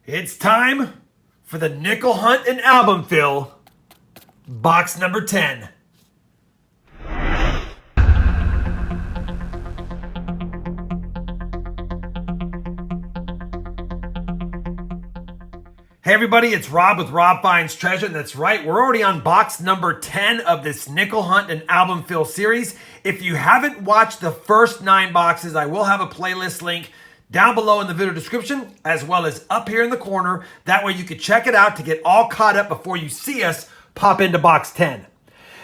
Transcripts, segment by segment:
It's time for the nickel hunt and album fill, box number 10. Hey everybody, it's Rob with RobFindsTreasure, and that's right, we're already on box number 10 of this nickel hunt and album fill series. If you haven't watched the first 9 boxes, I will have a playlist link down below in the video description, as well as up here in the corner. That way you can check it out to get all caught up before you see us pop into box 10.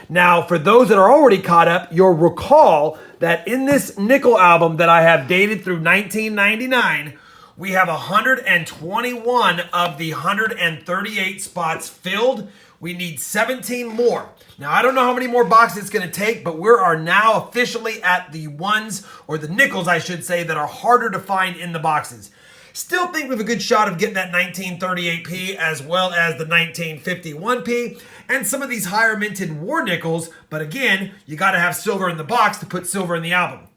Now, for those that are already caught up, you'll recall that in this nickel album that I have dated through 1999, we have 121 of the 138 spots filled. We need 17 more. Now, I don't know how many more boxes it's going to take, but we are now officially at the ones, or the nickels, I should say, that are harder to find in the boxes. Still think we have a good shot of getting that 1938p as well as the 1951p and some of these higher minted war nickels. But again, you got to have silver in the box to put silver in the album.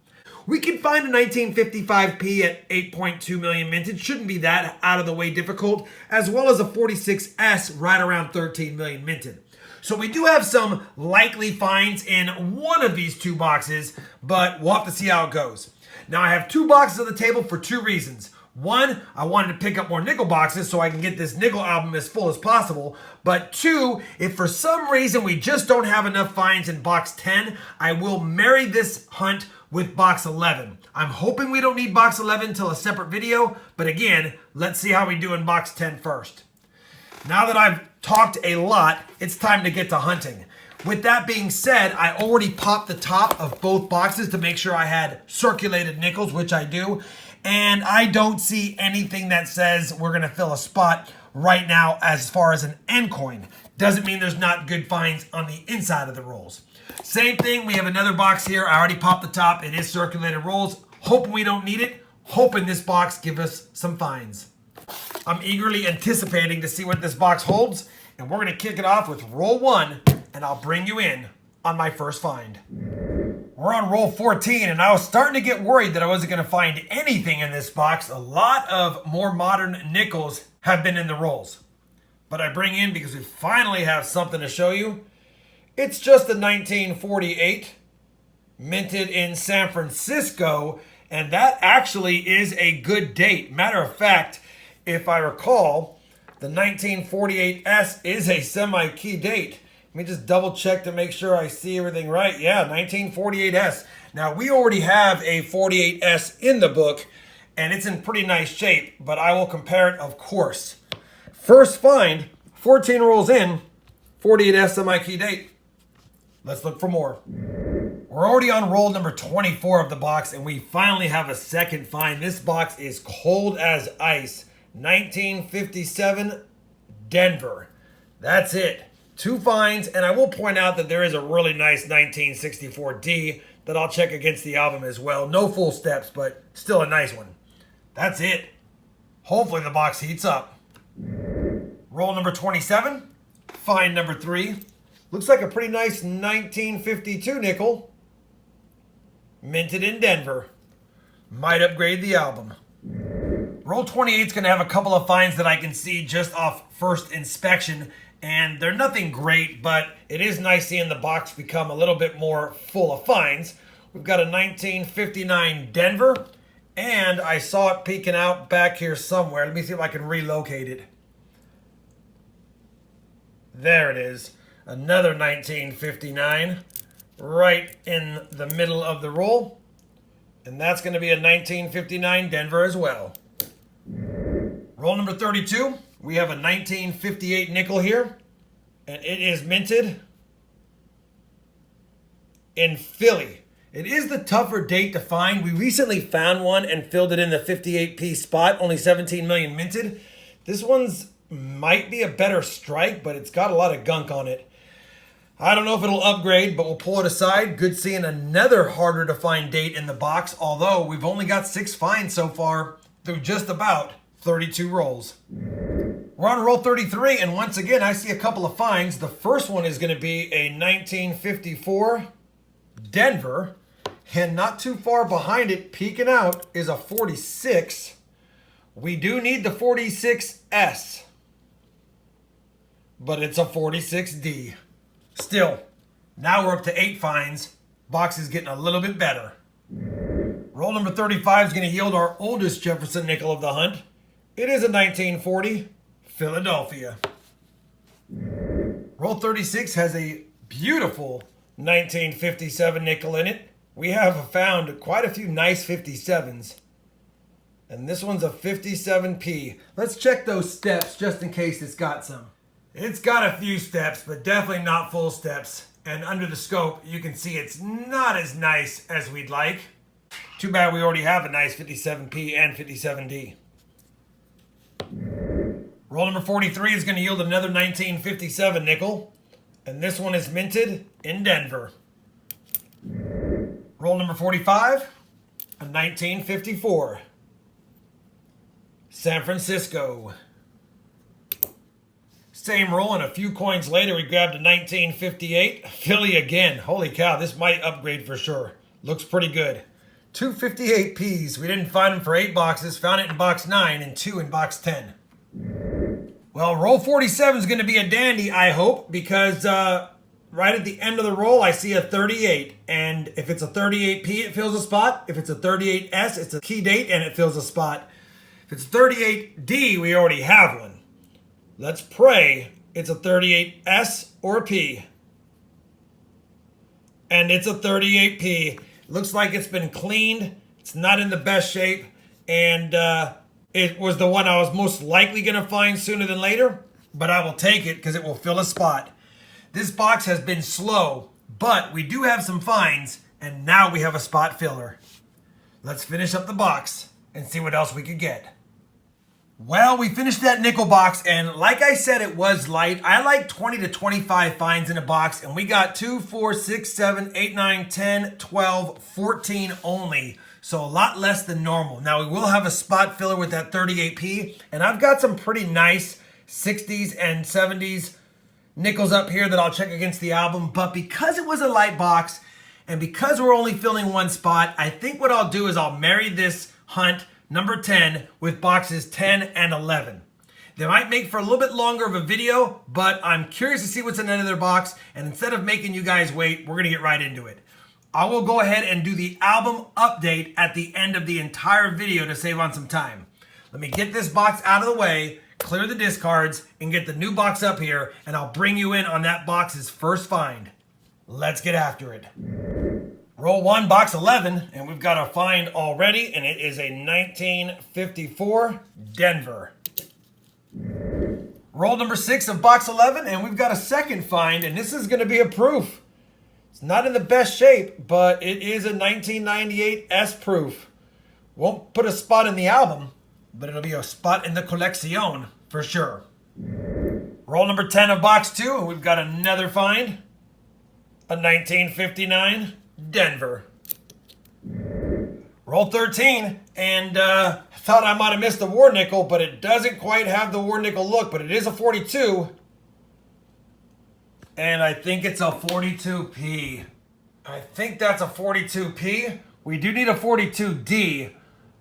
We can find a 1955p at 8.2 million mintage. Shouldn't be that out of the way difficult, as well as a 46S right around 13 million minted. So we do have some likely finds in one of these 2 boxes, but we'll have to see how it goes. Now I have 2 boxes on the table for 2 reasons. One, I wanted to pick up more nickel boxes so I can get this nickel album as full as possible. But 2, if for some reason we just don't have enough finds in box 10, I will marry this hunt with box 11. I'm hoping we don't need box 11 until a separate video, but again, let's see how we do in box 10 first. Now that I've talked a lot, it's time to get to hunting. With that being said, I already popped the top of both boxes to make sure I had circulated nickels, which I do, and I don't see anything that says we're gonna fill a spot right now as far as an end coin. Doesn't mean there's not good finds on the inside of the rolls. Same thing, we have another box here. I already popped the top. It is circulated rolls. Hoping we don't need it. Hoping this box gives us some finds. I'm eagerly anticipating to see what this box holds. And we're going to kick it off with roll 1. And I'll bring you in on my first find. We're on roll 14. And I was starting to get worried that I wasn't going to find anything in this box. A lot of more modern nickels have been in the rolls. But I bring in because we finally have something to show you. It's just a 1948, minted in San Francisco, and that actually is a good date. Matter of fact, if I recall, the 1948S is a semi-key date. Let me just double check to make sure I see everything right. Yeah, 1948S. Now, we already have a 48S in the book, and it's in pretty nice shape, but I will compare it, of course. First find, 14 rolls in, 48S semi-key date. Let's look for more. We're already on roll number 24 of the box, and we finally have a second find. This box is cold as ice. 1957 Denver. That's it. 2 finds, and I will point out that there is a really nice 1964D that I'll check against the album as well. No full steps, but still a nice one. That's it. Hopefully the box heats up. Roll number 27. Find number 3. Looks like a pretty nice 1952 nickel. Minted in Denver. Might upgrade the album. Roll 28 is going to have a couple of finds that I can see just off first inspection. And they're nothing great, but it is nice seeing the box become a little bit more full of finds. We've got a 1959 Denver. And I saw it peeking out back here somewhere. Let me see if I can relocate it. There it is. Another 1959 right in the middle of the roll. And that's going to be a 1959 Denver as well. Roll number 32. We have a 1958 nickel here. And it is minted in Philly. It is the tougher date to find. We recently found one and filled it in the 58p spot. Only 17 million minted. This one's might be a better strike, but it's got a lot of gunk on it. I don't know if it'll upgrade, but we'll pull it aside. Good seeing another harder to find date in the box, although we've only got 6 finds so far through just about 32 rolls. We're on roll 33, and once again, I see a couple of finds. The first one is going to be a 1954 Denver, and not too far behind it, peeking out, is a 46. We do need the 46S S. But it's a 46D. Still, now we're up to 8 finds. Box is getting a little bit better. Roll number 35 is going to yield our oldest Jefferson nickel of the hunt. It is a 1940 Philadelphia. Roll 36 has a beautiful 1957 nickel in it. We have found quite a few nice 57s. And this one's a 57P. Let's check those steps just in case it's got some. It's got a few steps, but definitely not full steps. And under the scope, you can see it's not as nice as we'd like. Too bad we already have a nice 57P and 57D. Roll number 43 is going to yield another 1957 nickel. And this one is minted in Denver. Roll number 45, a 1954. San Francisco. Same roll, and a few coins later, we grabbed a 1958 Philly again. Holy cow, this might upgrade for sure. Looks pretty good. 2 58Ps. We didn't find them for 8 boxes. Found it in box 9 and 2 in box 10. Well, roll 47 is going to be a dandy, I hope, because right at the end of the roll, I see a 38. And if it's a 38P, it fills a spot. If it's a 38S, it's a key date, and it fills a spot. If it's a 38D, we already have one. Let's pray it's a 38S or a P. And it's a 38P. Looks like it's been cleaned. It's not in the best shape. And it was the one I was most likely going to find sooner than later. But I will take it because it will fill a spot. This box has been slow, but we do have some finds. And now we have a spot filler. Let's finish up the box and see what else we could get. Well, we finished that nickel box, and like I said, it was light. I like 20 to 25 finds in a box, and we got 2, 4, 6, 7, 8, 9, 10, 12, 14 only. So a lot less than normal. Now, we will have a spot filler with that 38P, and I've got some pretty nice 60s and 70s nickels up here that I'll check against the album. But because it was a light box, and because we're only filling one spot, I think what I'll do is I'll marry this hunt number 10 with boxes 10 and 11. They might make for a little bit longer of a video, but I'm curious to see what's in another box, and instead of making you guys wait, we're going to get right into it. I will go ahead and do the album update at the end of the entire video to save on some time. Let me get this box out of the way, clear the discards, and get the new box up here, and I'll bring you in on that box's first find. Let's get after it. Roll 1, box 11, and we've got a find already, and it is a 1954 Denver. Roll number 6 of box 11, and we've got a second find, and this is going to be a proof. It's not in the best shape, but it is a 1998 S proof. Won't put a spot in the album, but it'll be a spot in the collection for sure. Roll number 10 of box 2, and we've got another find. A 1959 Denver. Roll 13, and thought I might have missed the war nickel, but it doesn't quite have the war nickel look, but it is a 42. And I think it's a 42P. I think that's a 42P. We do need a 42D.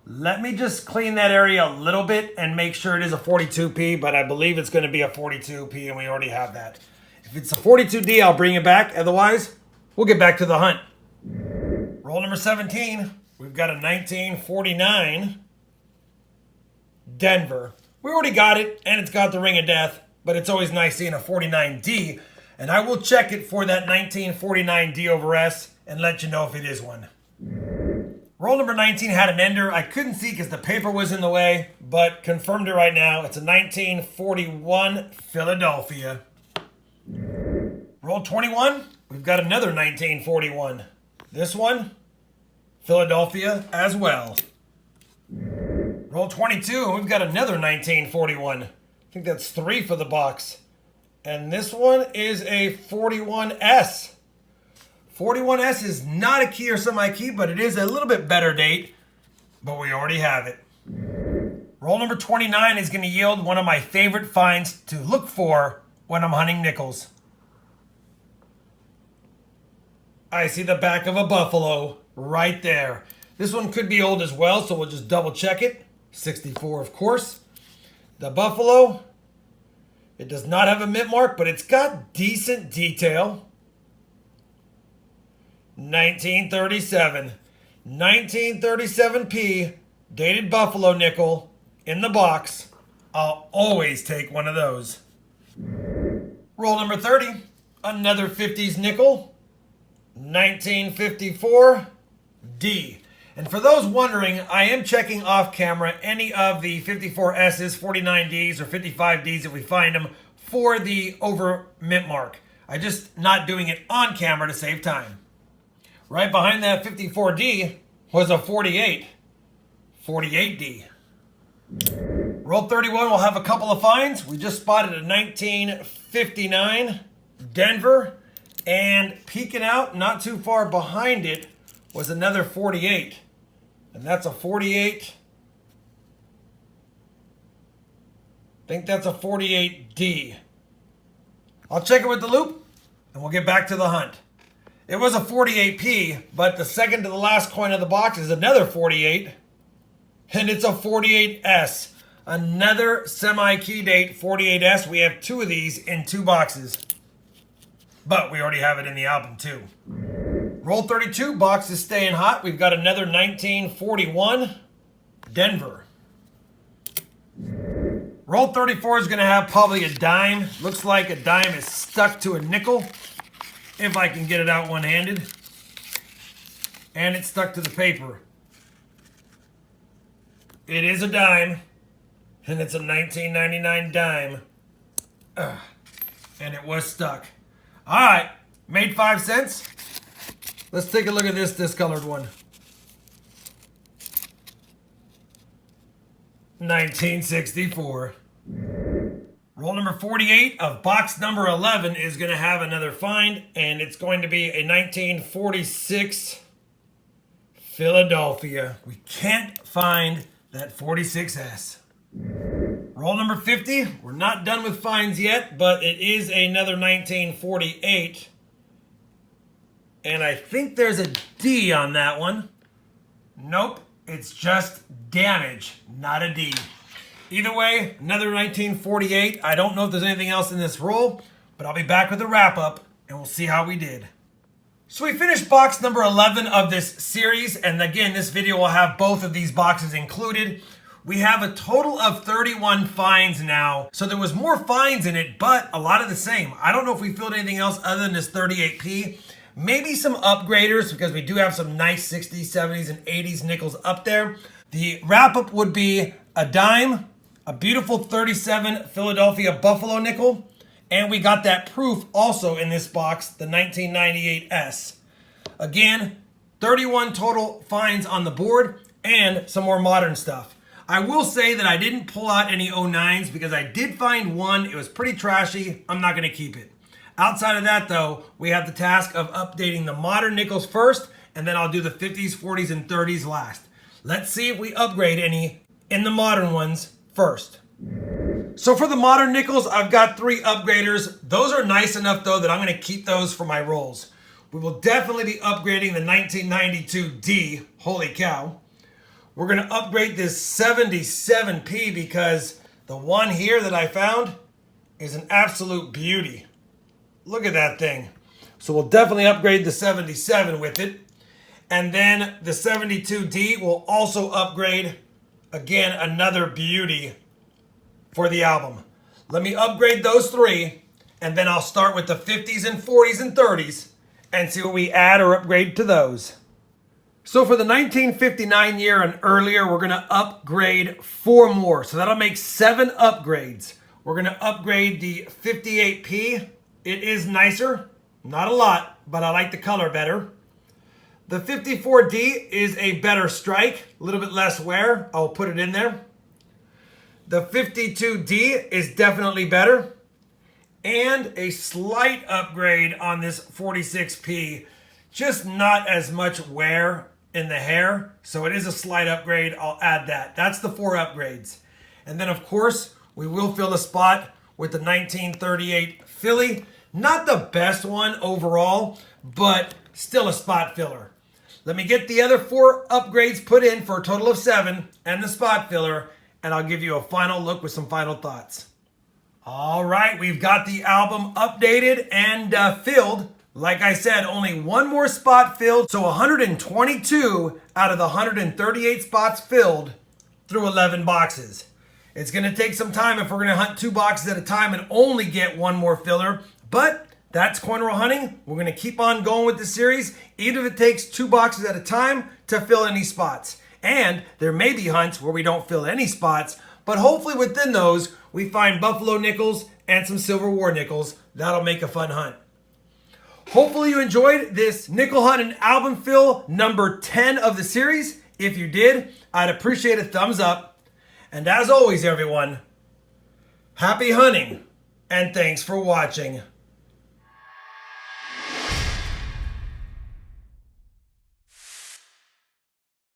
Let me just clean that area a little bit and make sure it is a 42P, but I believe it's going to be a 42P, and we already have that. If it's a 42D, I'll bring it back. Otherwise, we'll get back to the hunt. Roll number 17. We've got a 1949 Denver. We already got it, and it's got the ring of death, but it's always nice seeing a 49D, and I will check it for that 1949D over S and let you know if it is one. Roll number 19 had an ender. I couldn't see because the paper was in the way, but confirmed it right now. It's a 1941 Philadelphia. Roll 21. We've got another 1941. This one, Philadelphia as well. Roll 22, and we've got another 1941. I think that's 3 for the box. And this one is a 41S. 41S is not a key or semi-key, but it is a little bit better date. But we already have it. Roll number 29 is going to yield one of my favorite finds to look for when I'm hunting nickels. I see the back of a buffalo right there. This one could be old as well, so we'll just double check it. 64, of course. The Buffalo, it does not have a mint mark, but it's got decent detail. 1937. 1937p, dated Buffalo nickel in the box. I'll always take one of those. Roll number 30, another 50s nickel. 1954 D. And for those wondering, I am checking off camera any of the 54S's, 49Ds, or 55Ds if we find them for the over mint mark. I'm just not doing it on camera to save time. Right behind that 54D was a 48. 48D. Roll 31 will have a couple of finds. We just spotted a 1959 Denver. And peeking out not too far behind it was another 48. And that's a 48. I think that's a 48D. I'll check it with the loop and we'll get back to the hunt. It was a 48P, but the second to the last coin of the box is another 48. And it's a 48S. Another semi-key date 48S. We have two of these in two boxes. But we already have it in the album too. Roll 32, box is staying hot. We've got another 1941 Denver. Roll 34 is going to have probably a dime. Looks like a dime is stuck to a nickel. If I can get it out one-handed. And it's stuck to the paper. It is a dime. And it's a 1999 dime. And it was stuck. All right, made 5 cents. Let's take a look at this discolored one. 1964. Roll number 48 of box number 11 is going to have another find, and it's going to be a 1946 Philadelphia. We can't find that 46S. Roll number 50. We're not done with finds yet, but it is another 1948. And I think there's a D on that one. Nope, it's just damage, not a D. Either way, another 1948. I don't know if there's anything else in this roll, but I'll be back with a wrap up and we'll see how we did. So we finished box number 11 of this series. And again, this video will have both of these boxes included. We have a total of 31 finds now. So there was more finds in it, but a lot of the same. I don't know if we filled anything else other than this 38p. Maybe some upgraders because we do have some nice 60s, 70s, and 80s nickels up there. The wrap-up would be a dime, a beautiful 37 Philadelphia Buffalo nickel, and we got that proof also in this box, the 1998S. Again, 31 total finds on the board and some more modern stuff. I will say that I didn't pull out any 09s because I did find one. It was pretty trashy. I'm not going to keep it. Outside of that, though, we have the task of updating the modern nickels first, and then I'll do the 50s, 40s, and 30s last. Let's see if we upgrade any in the modern ones first. So for the modern nickels, I've got 3 upgraders. Those are nice enough, though, that I'm going to keep those for my rolls. We will definitely be upgrading the 1992D. Holy cow. We're going to upgrade this 77p because the one here that I found is an absolute beauty. Look at that thing. So we'll definitely upgrade the 77 with it. And then the 72D will also upgrade, again, another beauty for the album. Let me upgrade those 3, and then I'll start with the 50s and 40s and 30s and see what we add or upgrade to those. So for the 1959 year and earlier, we're going to upgrade 4 more. So that'll make 7 upgrades. We're going to upgrade the 58p. It is nicer. Not a lot, but I like the color better. The 54D is a better strike. A little bit less wear. I'll put it in there. The 52D is definitely better. And a slight upgrade on this 46p. Just not as much wear in the hair, so it is a slight upgrade. I'll add that. That's the 4 upgrades. And then, of course, we will fill a spot with the 1938 Philly. Not the best one overall, but still a spot filler. Let me get the other 4 upgrades put in for a total of 7 and the spot filler, and I'll give you a final look with some final thoughts. All right, we've got the album updated and filled. Like I said, only one more spot filled, so 122 out of the 138 spots filled through 11 boxes. It's going to take some time if we're going to hunt 2 boxes at a time and only get one more filler, but that's corner roll hunting. We're going to keep on going with the series, even if it takes 2 boxes at a time to fill any spots. And there may be hunts where we don't fill any spots, but hopefully within those, we find buffalo nickels and some silver war nickels. That'll make a fun hunt. Hopefully you enjoyed this nickel hunt and album fill number 10 of the series. If you did, I'd appreciate a thumbs up. And as always, everyone, happy hunting and thanks for watching.